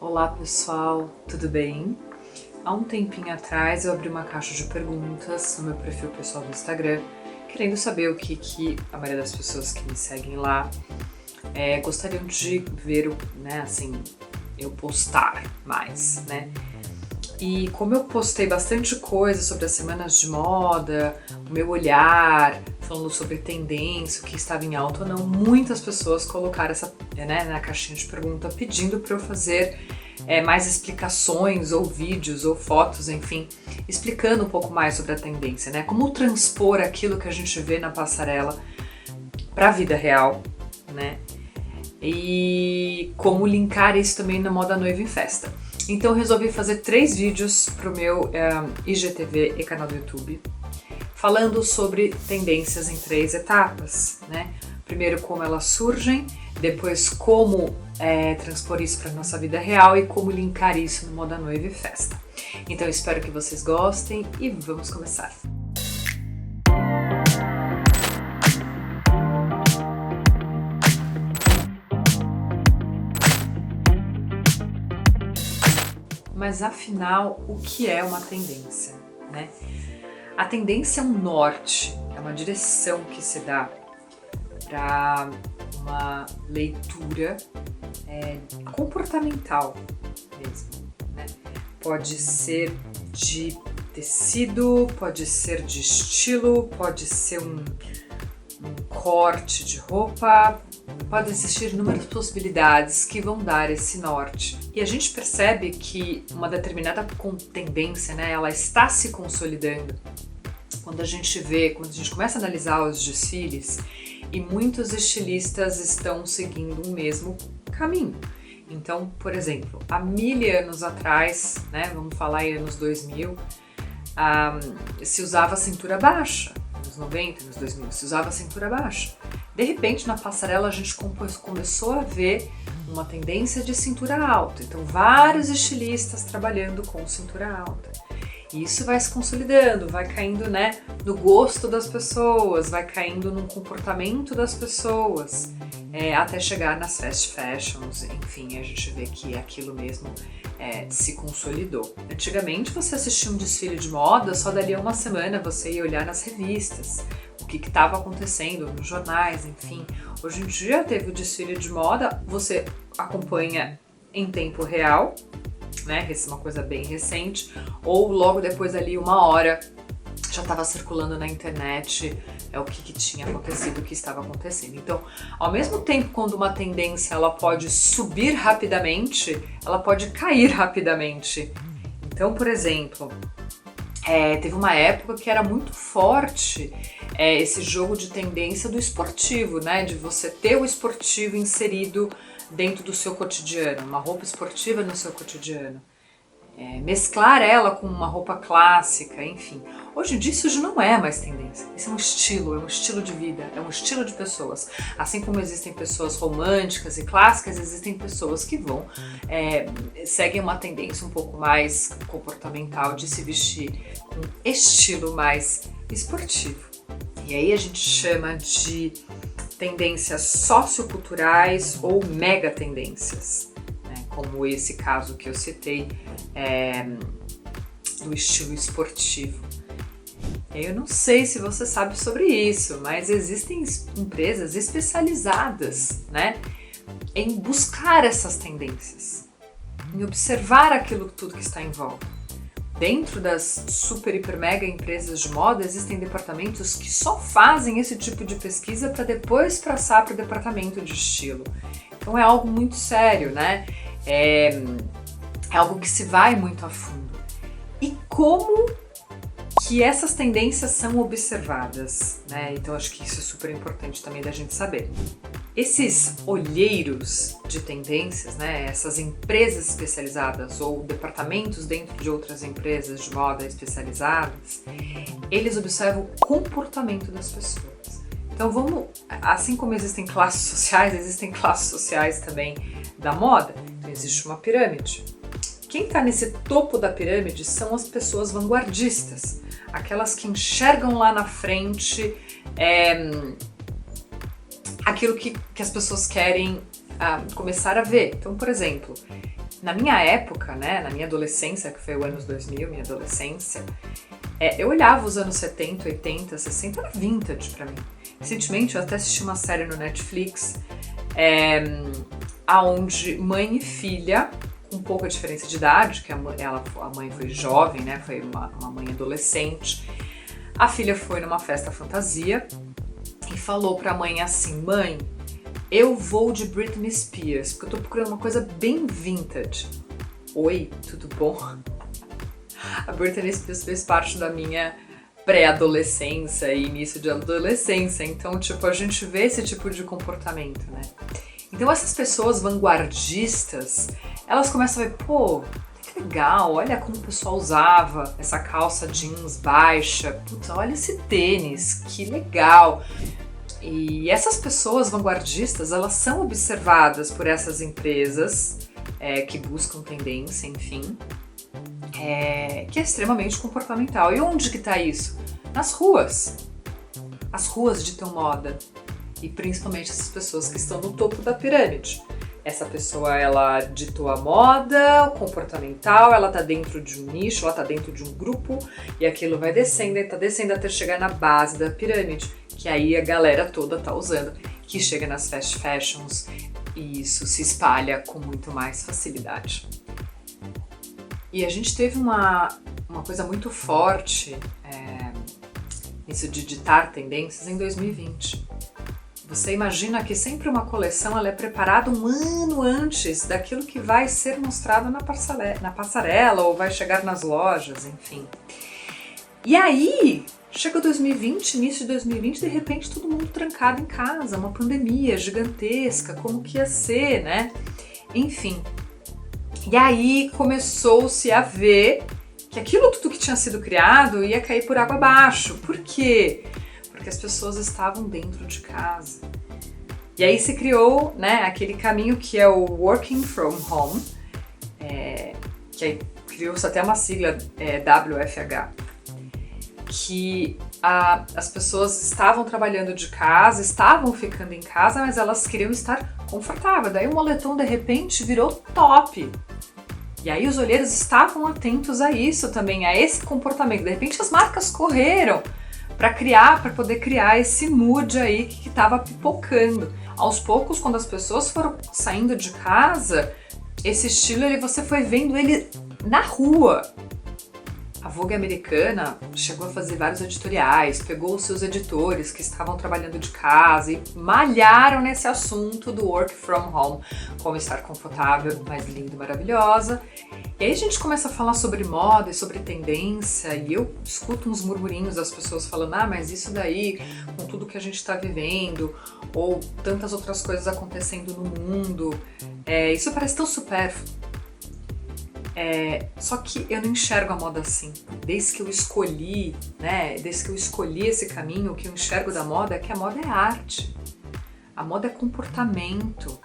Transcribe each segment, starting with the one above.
Olá pessoal, tudo bem? Há um tempinho atrás eu abri uma caixa de perguntas no meu perfil pessoal do Instagram, querendo saber o que a maioria das pessoas que me seguem lá gostariam de ver, eu postar mais, né? E como eu postei bastante coisa sobre as semanas de moda, o meu olhar, falando sobre tendência, o que estava em alta ou não, muitas pessoas colocaram essa na caixinha de pergunta pedindo para eu fazer mais explicações ou vídeos ou fotos, enfim, explicando um pouco mais sobre a tendência, né? Como transpor aquilo que a gente vê na passarela para a vida real, né? E como linkar isso também na moda noiva em festa. Então eu resolvi fazer 3 vídeos para o meu IGTV e canal do YouTube, falando sobre tendências em 3 etapas, né? Primeiro como elas surgem, depois como transpor isso para a nossa vida real e como linkar isso no moda noiva e festa. Então eu espero que vocês gostem e vamos começar. Mas afinal, o que é uma tendência, né? A tendência é um norte, é uma direção que se dá para uma leitura comportamental mesmo, né? Pode ser de tecido, pode ser de estilo, pode ser um corte de roupa, pode existir inúmeras possibilidades que vão dar esse norte. E a gente percebe que uma determinada tendência, né, ela está se consolidando quando a gente começa a analisar os desfiles e muitos estilistas estão seguindo o mesmo caminho. Então, por exemplo, há 1000 anos atrás, né, vamos falar em anos 2000, se usava cintura baixa. Nos 90, nos 2000, se usava cintura baixa. De repente, na passarela, a gente começou a ver uma tendência de cintura alta. Então, vários estilistas trabalhando com cintura alta. E isso vai se consolidando, vai caindo, né, no gosto das pessoas, vai caindo no comportamento das pessoas, até chegar nas fast fashions. Enfim, a gente vê que aquilo mesmo se consolidou. Antigamente, você assistia um desfile de moda, só dali a uma semana você ia olhar nas revistas o que estava acontecendo nos jornais, enfim. Hoje em dia teve o desfile de moda, você acompanha em tempo real, né? Essa é uma coisa bem recente, ou logo depois ali 1 hora já estava circulando na internet o que tinha acontecido, o que estava acontecendo. Então, ao mesmo tempo, quando uma tendência ela pode subir rapidamente, ela pode cair rapidamente. Então, por exemplo, teve uma época que era muito forte esse jogo de tendência do esportivo, né? De você ter o esportivo inserido dentro do seu cotidiano, uma roupa esportiva no seu cotidiano. Mesclar ela com uma roupa clássica, enfim. Hoje em dia isso já não é mais tendência, isso é um estilo de vida, é um estilo de pessoas. Assim como existem pessoas românticas e clássicas, existem pessoas que seguem uma tendência um pouco mais comportamental de se vestir com um estilo mais esportivo. E aí a gente chama de tendências socioculturais ou mega tendências, né? Como esse caso que eu citei do estilo esportivo. Eu não sei se você sabe sobre isso, mas existem empresas especializadas, né, em buscar essas tendências, em observar tudo que está em volta. Dentro das super, hiper, mega empresas de moda, existem departamentos que só fazem esse tipo de pesquisa para depois passar para o departamento de estilo. Então é algo muito sério, né? É algo que se vai muito a fundo. E como que essas tendências são observadas, né? Então acho que isso é super importante também da gente saber. Esses olheiros de tendências, né? Essas empresas especializadas ou departamentos dentro de outras empresas de moda especializadas, eles observam o comportamento das pessoas. Então assim como existem classes sociais também da moda, então existe uma pirâmide. Quem está nesse topo da pirâmide são as pessoas vanguardistas, aquelas que enxergam lá na frente aquilo que as pessoas querem começar a ver. Então, por exemplo, na minha época, né, na minha adolescência, que foi o anos 2000, minha adolescência, eu olhava os anos 70, 80, 60, era vintage pra mim. Recentemente eu até assisti uma série no Netflix, aonde mãe e filha, com pouca diferença de idade, que a mãe foi jovem, né, foi uma mãe adolescente, a filha foi numa festa fantasia e falou pra mãe assim: mãe, eu vou de Britney Spears, porque eu tô procurando uma coisa bem vintage. Oi, tudo bom? A Britney Spears fez parte da minha pré-adolescência e início de adolescência, então, tipo, a gente vê esse tipo de comportamento, né? Então, essas pessoas vanguardistas, elas começam a ver, pô, que legal, olha como o pessoal usava essa calça jeans baixa, puta, olha esse tênis, que legal. E essas pessoas vanguardistas, elas são observadas por essas empresas que buscam tendência, enfim, que é extremamente comportamental. E onde que tá isso? Nas ruas. As ruas ditam moda. E principalmente essas pessoas que estão no topo da pirâmide. Essa pessoa, ela ditou a moda, o comportamental, ela tá dentro de um nicho, ela tá dentro de um grupo, e aquilo vai descendo, e tá descendo até chegar na base da pirâmide, que aí a galera toda tá usando, que chega nas fast fashions, e isso se espalha com muito mais facilidade. E a gente teve uma coisa muito forte nisso de ditar tendências em 2020. Você imagina que sempre uma coleção ela é preparada um ano antes daquilo que vai ser mostrado na passarela ou vai chegar nas lojas, enfim. E aí, chega 2020, início de 2020, de repente todo mundo trancado em casa, uma pandemia gigantesca, como que ia ser, né? Enfim. E aí começou-se a ver que aquilo tudo que tinha sido criado ia cair por água abaixo. Por quê? Porque as pessoas estavam dentro de casa. E aí se criou, né, aquele caminho que é o Working From Home, que aí criou-se até uma sigla WFH, que as pessoas estavam trabalhando de casa, estavam ficando em casa, mas elas queriam estar confortáveis. Daí o moletom de repente virou top. E aí os olheiros estavam atentos a isso também, a esse comportamento. De repente as marcas correram para poder criar esse mood aí que estava pipocando. Aos poucos, quando as pessoas foram saindo de casa, esse estilo você foi vendo ele na rua. A Vogue americana chegou a fazer vários editoriais, pegou os seus editores que estavam trabalhando de casa e malharam nesse assunto do work from home, como estar confortável, mais linda e maravilhosa. E aí a gente começa a falar sobre moda e sobre tendência, e eu escuto uns murmurinhos das pessoas falando: mas isso daí, com tudo que a gente está vivendo, ou tantas outras coisas acontecendo no mundo, isso parece tão supérfluo. Só que eu não enxergo a moda assim. Desde que eu escolhi, né? Desde que eu escolhi esse caminho, o que eu enxergo da moda é que a moda é arte. A moda é comportamento,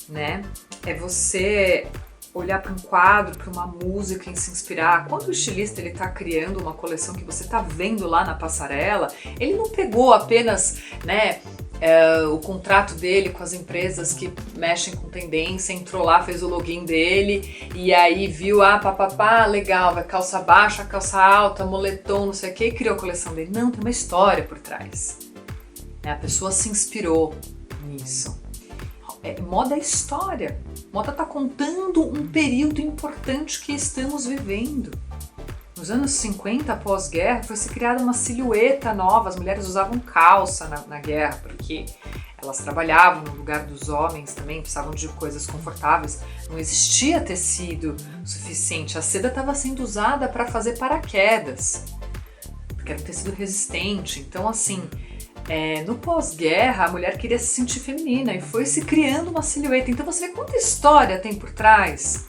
né? É você olhar para um quadro, para uma música e se inspirar. Quando o estilista ele tá criando uma coleção que você tá vendo lá na passarela, ele não pegou apenas, né, o contrato dele com as empresas que mexem com tendência, entrou lá, fez o login dele e aí viu, legal, vai calça baixa, calça alta, moletom, não sei o que, e criou a coleção dele. Não, tem uma história por trás. A pessoa se inspirou nisso. Moda é história. Moda está contando um período importante que estamos vivendo. Nos anos 50, pós-guerra, foi se criada uma silhueta nova. As mulheres usavam calça na guerra, porque elas trabalhavam no lugar dos homens também, precisavam de coisas confortáveis. Não existia tecido suficiente. A seda estava sendo usada para fazer paraquedas, porque era um tecido resistente. Então, assim, no pós-guerra, a mulher queria se sentir feminina e foi se criando uma silhueta. Então você vê quanta história tem por trás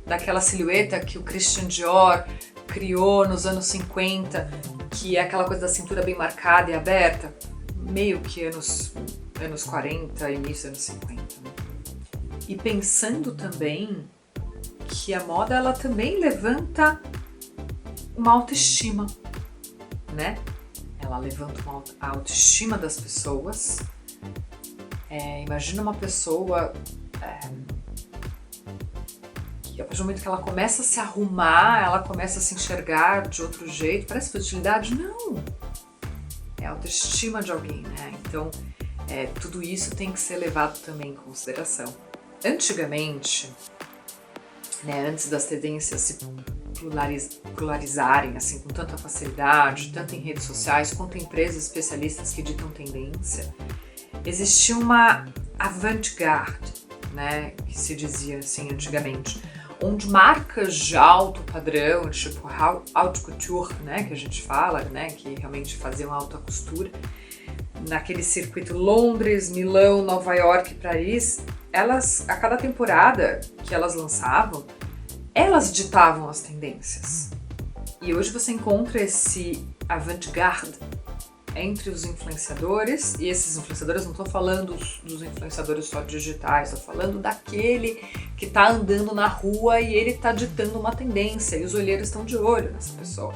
daquela silhueta que o Christian Dior criou nos anos 50, que é aquela coisa da cintura bem marcada e aberta, meio que anos 40, início dos anos 50. Né? E pensando também que a moda ela também levanta uma autoestima, né? Ela levanta a autoestima das pessoas. Imagina uma pessoa E a partir do momento que ela começa a se arrumar, ela começa a se enxergar de outro jeito, parece futilidade? Não! É a autoestima de alguém, né? Então, tudo isso tem que ser levado também em consideração. Antigamente, né, antes das tendências se pluralizarem assim, com tanta facilidade, tanto em redes sociais quanto em empresas especialistas que ditam tendência, existia uma avant-garde, né, que se dizia assim antigamente, onde marcas de alto padrão, tipo haute couture, né, que a gente fala, né, que realmente faziam alta costura, naquele circuito Londres, Milão, Nova York e Paris, elas, a cada temporada que elas lançavam, elas ditavam as tendências. E hoje você encontra esse avant-garde entre os influenciadores, e esses influenciadores, não estou falando dos influenciadores só digitais, estou falando daquele que está andando na rua e ele está ditando uma tendência e os olheiros estão de olho nessa pessoa.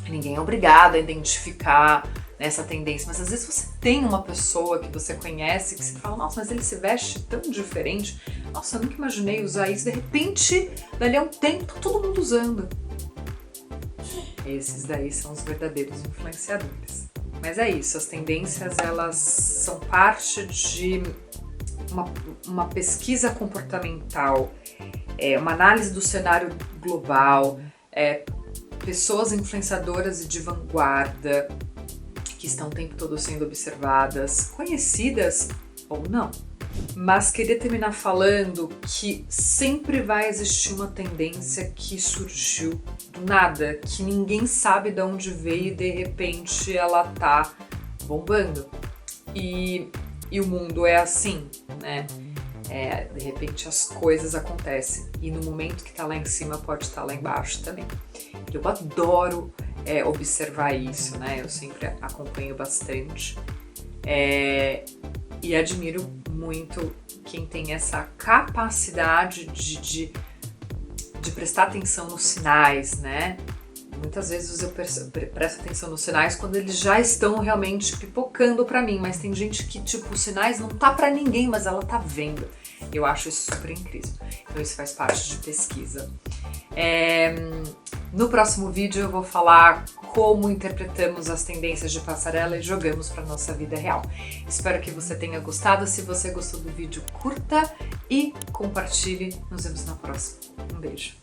Ninguém é obrigado a identificar essa tendência, mas às vezes você tem uma pessoa que você conhece que você fala, nossa, mas ele se veste tão diferente, nossa, eu nunca imaginei usar isso, de repente, dali a um tempo, tá todo mundo usando. Esses daí são os verdadeiros influenciadores. Mas é isso, as tendências, elas são parte de uma pesquisa comportamental, uma análise do cenário global, pessoas influenciadoras e de vanguarda, que estão o tempo todo sendo observadas, conhecidas ou não. Mas queria terminar falando que sempre vai existir uma tendência que surgiu do nada, que ninguém sabe de onde veio e de repente ela tá bombando. E o mundo é assim, né? De repente as coisas acontecem e no momento que tá lá em cima pode estar lá embaixo também. Eu adoro observar isso, né? Eu sempre acompanho bastante e admiro muito quem tem essa capacidade de prestar atenção nos sinais, né? Muitas vezes eu presto atenção nos sinais quando eles já estão realmente pipocando pra mim, mas tem gente que, tipo, os sinais não tá pra ninguém, mas ela tá vendo. Eu acho isso super incrível. Então isso faz parte de pesquisa. No próximo vídeo eu vou falar como interpretamos as tendências de passarela e jogamos para nossa vida real. Espero que você tenha gostado. Se você gostou do vídeo, curta e compartilhe. Nos vemos na próxima. Um beijo.